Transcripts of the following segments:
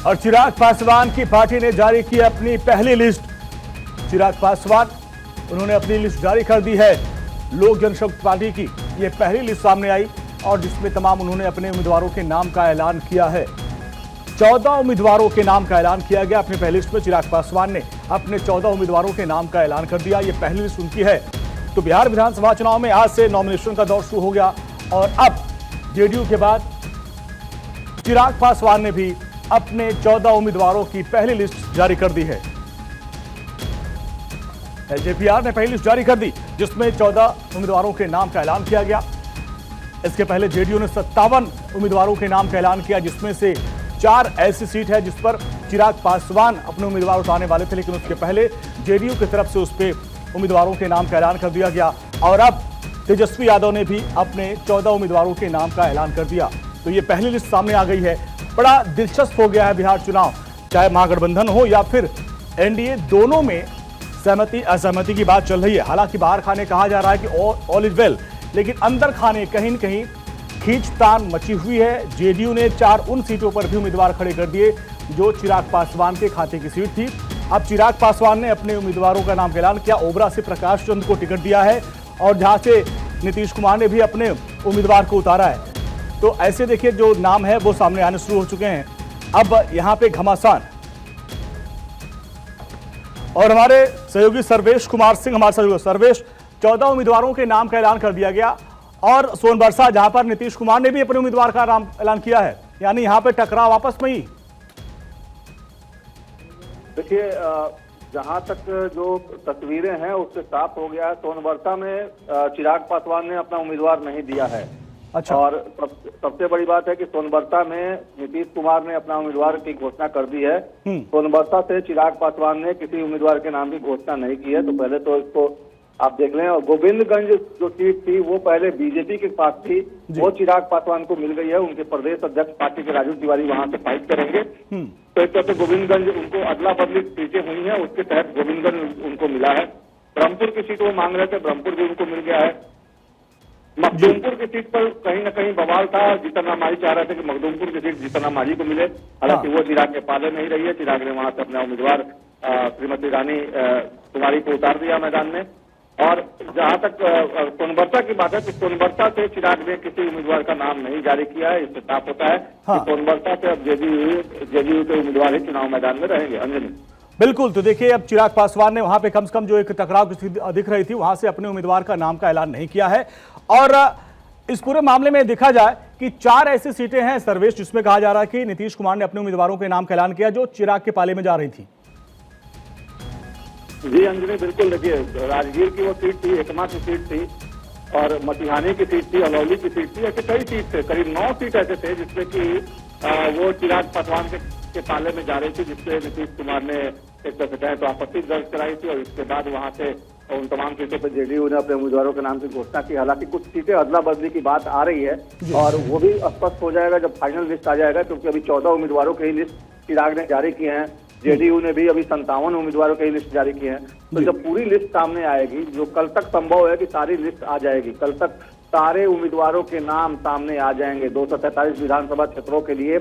और चिराग पासवान की पार्टी ने जारी की अपनी पहली लिस्ट। चिराग पासवान उन्होंने अपनी लिस्ट जारी कर दी है। लोक जनशक्ति पार्टी की ये पहली लिस्ट सामने आई और जिसमें तमाम उन्होंने अपने उम्मीदवारों के नाम का ऐलान किया है। 14 उम्मीदवारों के नाम का ऐलान किया गया। अपनी पहली लिस्ट में चिराग पासवान ने अपने 14 उम्मीदवारों के नाम का ऐलान कर दिया। ये पहली लिस्ट उनकी है। तो बिहार विधानसभा चुनाव में आज से नॉमिनेशन का दौर शुरू हो गया और अब जेडीयू के बाद चिराग पासवान ने भी अपने 14 उम्मीदवारों की पहली लिस्ट जारी कर दी है। एलजेपीआर ने पहली लिस्ट जारी कर दी जिसमें 14 उम्मीदवारों के नाम का ऐलान किया गया। इसके पहले जेडीयू ने 57 उम्मीदवारों के नाम का ऐलान किया जिसमें से 4 ऐसी सीट है जिस पर चिराग पासवान अपने उम्मीदवार उतारने वाले थे, लेकिन उसके पहले जेडीयू की तरफ से उस पर उम्मीदवारों के नाम का ऐलान कर दिया गया और अब तेजस्वी यादव ने भी अपने 14 उम्मीदवारों के नाम का ऐलान कर दिया। तो ये पहली लिस्ट सामने आ गई है। बड़ा दिलचस्प हो गया है बिहार चुनाव, चाहे महागठबंधन हो या फिर एनडीए, दोनों में सहमति असहमति की बात चल रही है। हालांकि बाहर खाने कहा जा रहा है कि ऑल इज वेल, लेकिन अंदर खाने कहीं न कहीं खींचतान मची हुई है। जेडीयू ने 4 उन सीटों पर भी उम्मीदवार खड़े कर दिए जो चिराग पासवान के खाते की सीट थी। अब चिराग पासवान ने अपने उम्मीदवारों का नाम ऐलान किया। ओबरा से प्रकाश चंद को टिकट दिया है और जहां से नीतीश कुमार ने भी अपने उम्मीदवार को उतारा है। तो ऐसे देखिए जो नाम है वो सामने आने शुरू हो चुके हैं। अब यहां पे घमासान और हमारे सहयोगी सर्वेश कुमार सिंह हमारे सहयोगी सर्वेश, 14 उम्मीदवारों के नाम का ऐलान कर दिया गया और सोनबरसा जहां पर नीतीश कुमार ने भी अपने उम्मीदवार का नाम ऐलान किया है, यानी यहां पे टकराव आपस में ही। देखिए, जहां तक जो तस्वीरें हैं उससे साफ हो गया है। सोनबरसा में चिराग पासवान ने अपना उम्मीदवार नहीं दिया है। अच्छा। और सबसे बड़ी बात है कि सोनबरसा में नीतीश कुमार ने अपना उम्मीदवार की घोषणा कर दी है। सोनबरसा से चिराग पासवान ने किसी उम्मीदवार के नाम की घोषणा नहीं की है। तो पहले तो इसको आप देख लें। और गोविंदगंज जो सीट थी वो पहले बीजेपी के पास थी, वो चिराग पासवान को मिल गई है। उनके प्रदेश अध्यक्ष पार्टी के राजू तिवारी वहां से फाइट करेंगे। तो एक तरह से गोविंदगंज उनको अदला बदली सीटें हुई हैं, उसके तहत गोविंदगंज उनको मिला है। ब्रह्मपुर की सीट वो मांग रहे थे, ब्रह्मपुर भी उनको मिल गया है। मखदूमपुर की सीट पर कहीं न कहीं बवाल था। जीतन राम मांझी चाह रहे थे कि मखदूमपुर की सीट जीतन राम मांझी को मिले, हालांकि वो चिराग के पाले नहीं रही है। चिराग ने वहां से अपना उम्मीदवार श्रीमती रानी कुमारी को उतार दिया मैदान में। और जहां तक सोनबरसा की बात है तो सोनबरसा से चिराग ने किसी उम्मीदवार का नाम नहीं जारी किया है। इससे साफ होता है कि सोनबरसा से अब जेडीयू के उम्मीदवार ही चुनाव मैदान में रहेंगे। अंजलि, बिल्कुल। तो देखिए अब चिराग पासवान ने वहां पे कम से कम जो एक टकराव की स्थिति दिख रही थी वहां से अपने उम्मीदवार का नाम का ऐलान नहीं किया है। और इस पूरे मामले में देखा जाए कि 4 ऐसी सीटें हैं सर्वेश जिसमें कहा जा रहा है कि नीतीश कुमार ने अपने उम्मीदवारों के नाम का ऐलान किया जो चिराग के पाले में जा रही थी। जी अंजलि, बिल्कुल। देखिए, राजगीर की वो सीट थी, एकमा की सीट थी और मटिहानी की सीट थी, अलौली की सीट थी। ऐसे कई सीट थे, करीब 9 सीट ऐसे थे जिसमें कि वो चिराग पासवान के पाले में जा रही थी, जिससे नीतीश कुमार ने एक तरह से कहें तो आपत्ति दर्ज कराई थी। और इसके बाद वहां से उन तमाम सीटों पर जेडीयू ने अपने उम्मीदवारों के नाम की घोषणा की। हालांकि कुछ सीटें अदला बदली की बात आ रही है और वो भी स्पष्ट हो जाएगा जब फाइनल लिस्ट आ जाएगा, क्योंकि अभी 14 उम्मीदवारों की लिस्ट चिराग ने जारी की है। जेडीयू ने भी अभी 57 उम्मीदवारों की लिस्ट जारी की है। तो जब पूरी लिस्ट सामने आएगी, जो कल तक संभव है कि सारी लिस्ट आ जाएगी, कल तक सारे उम्मीदवारों के नाम सामने आ जाएंगे। 243 विधानसभा क्षेत्रों के लिए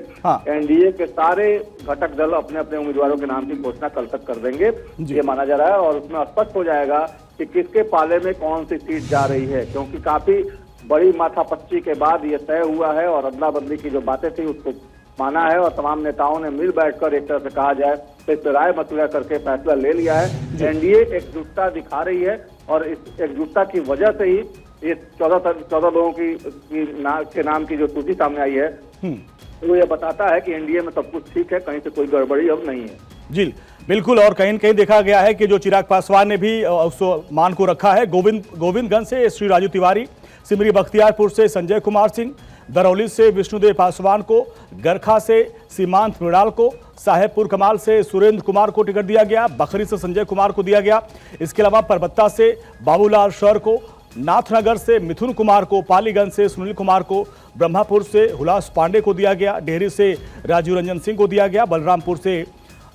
एनडीए के सारे घटक दल अपने अपने उम्मीदवारों के नाम की घोषणा कल तक कर देंगे, ये माना जा रहा है। और उसमें स्पष्ट हो जाएगा कि किसके पाले में कौन सी सीट जा रही है, क्योंकि काफी बड़ी माथापच्ची के बाद ये तय हुआ है और अदला बदली की जो बातें थी उसको माना है और तमाम नेताओं ने मिल बैठकर एक तरह से कहा जाए तो इस राय मसला करके फैसला ले लिया है। एनडीए एकजुटता दिखा रही है और इस एकजुटता की वजह से ही ये 14 लोगों के नाम की जो सूची सामने आई है वो ये बताता है कि एनडीए में सब कुछ ठीक है, कहीं से कोई गड़बड़ी अब नहीं है। जी बिल्कुल। और कहीं न कहीं देखा गया है कि जो चिराग पासवान ने भी उस मान को रखा है। गोविंदगंज से श्री राजू तिवारी, सिमरी बख्तियारपुर से संजय कुमार सिंह, दरौली से विष्णुदेव पासवान को, गरखा से सीमांत मृणाल को, साहेबपुर कमाल से सुरेंद्र कुमार को टिकट दिया गया, बखरी से संजय कुमार को दिया गया। इसके अलावा परबत्ता से बाबूलाल शर को, नाथनगर से मिथुन कुमार को, पालीगंज से सुनील कुमार को, ब्रह्मापुर से हुलास पांडे को दिया गया, डेहरी से राजीव रंजन सिंह को दिया गया, बलरामपुर से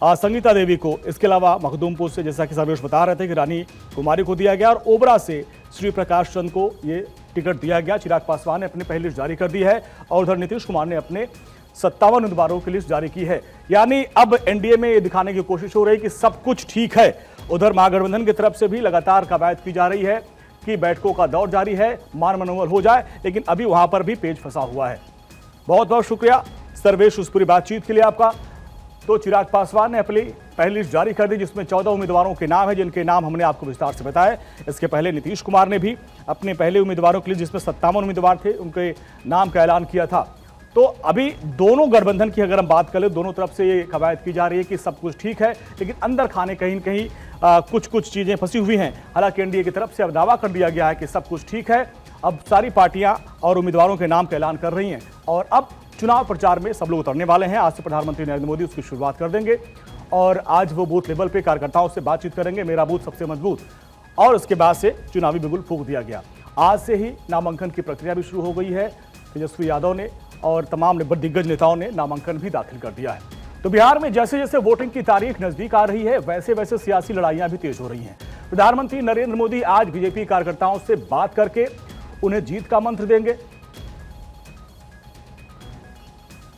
संगीता देवी को, इसके अलावा मखदूमपुर से जैसा कि सर्वेश बता रहे थे कि रानी कुमारी को दिया गया और ओबरा से श्री प्रकाश चंद को ये टिकट दिया गया। चिराग पासवान ने अपनी पहली लिस्ट जारी कर दी है और उधर नीतीश कुमार ने अपने 57 उम्मीदवारों की लिस्ट जारी की है। यानी अब एनडीए में ये दिखाने की कोशिश हो रही है कि सब कुछ ठीक है। उधर महागठबंधन की तरफ से भी लगातार कवायद की जा रही है कि बैठकों का दौर जारी है, मान मनोबल हो जाए, लेकिन अभी वहां पर भी पेच फंसा हुआ है। बहुत बहुत शुक्रिया सर्वेश उस पूरी बातचीत के लिए आपका। तो चिराग पासवान ने अपनी पहली लिस्ट जारी कर दी, जिसमें 14 उम्मीदवारों के नाम है, जिनके नाम हमने आपको विस्तार से बताए। इसके पहले नीतीश कुमार ने भी अपने पहले उम्मीदवारों की लिस्ट, जिसमें 57 उम्मीदवार थे, उनके नाम का ऐलान किया था। तो अभी दोनों गठबंधन की अगर हम बात करें, दोनों तरफ से ये कवायद की जा रही है कि सब कुछ ठीक है, लेकिन अंदर खाने कहीं न कहीं कुछ चीजें फंसी हुई हैं। हालांकि एनडीए की तरफ से अब दावा कर दिया गया है कि सब कुछ ठीक है। अब सारी पार्टियां और उम्मीदवारों के नाम का ऐलान कर रही हैं और अब चुनाव प्रचार में सब लोग उतरने वाले हैं। आज से प्रधानमंत्री नरेंद्र मोदी उसकी शुरुआत कर देंगे और आज वो बूथ लेवल पे कार्यकर्ताओं से बातचीत करेंगे, मेरा बूथ सबसे मजबूत, और उसके बाद से चुनावी बिगुल फूंक दिया गया। आज से ही नामांकन की प्रक्रिया भी शुरू हो गई है। तेजस्वी यादव ने और तमाम दिग्गज नेताओं ने नामांकन भी दाखिल कर दिया है। तो बिहार में जैसे जैसे वोटिंग की तारीख नजदीक आ रही है, वैसे वैसे सियासी लड़ाइयां भी तेज हो रही हैं। प्रधानमंत्री नरेंद्र मोदी आज बीजेपी कार्यकर्ताओं से बात करके उन्हें जीत का मंत्र देंगे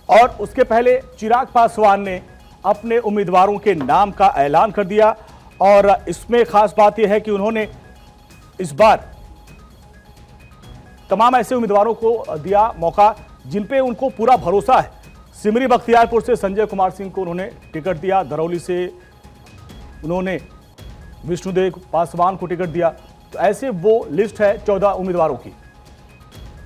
और उसके पहले चिराग पासवान ने अपने उम्मीदवारों के नाम का ऐलान कर दिया। और इसमें खास बात यह है कि उन्होंने इस बार तमाम ऐसे उम्मीदवारों को दिया मौका जिन पे उनको पूरा भरोसा है। सिमरी बख्तियारपुर से संजय कुमार सिंह को उन्होंने टिकट दिया, दरौली से उन्होंने विष्णुदेव पासवान को टिकट दिया। तो ऐसे वो लिस्ट है 14 उम्मीदवारों की।